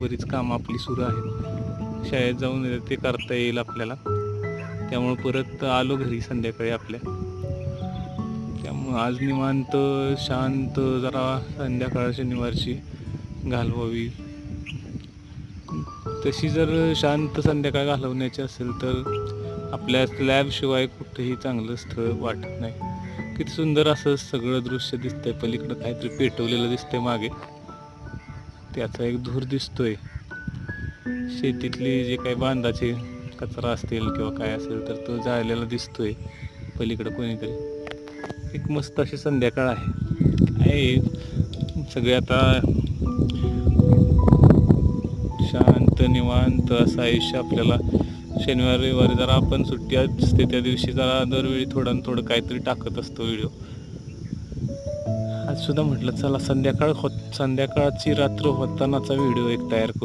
बरीच कामं आपली सुरू आहेत. शाळेत जाऊन ते करता येईल आपल्याला. त्यामुळं परत आलो घरी संध्याकाळी आपल्या. त्यामुळं आज निवांत शांत जरा संध्याकाळ शनिवारची घालवावी. तशी जर शांत संध्याकाळ घालवण्याची असेल तर आपल्या स्लॅबशिवाय कुठेही चांगलं स्थळ वाटत नाही. किती सुंदर असं सगळं दृश्य दिसतंय. पलीकडं काहीतरी पेटवलेलं दिसतंय मागे, त्याचा एक धूर दिसतोय. शेतीतले जे काही बांधाचे कचरा असतील किंवा काय असेल तर तो जाळलेला दिसतोय पलीकडं कोणीतरी. एक मस्त अशी संध्याकाळ आहे. सगळे आता शांत निवांत असं आयुष्य आपल्याला. शनिवार रविवारी जरा आपण सुट्टी असते त्या दिवशी जरा दरवेळी थोडं थोडं काहीतरी टाकत असतो व्हिडिओ. आज सुद्धा म्हटलं चला संध्याकाळची रात्र होतानाचा व्हिडिओ एक तयार करू.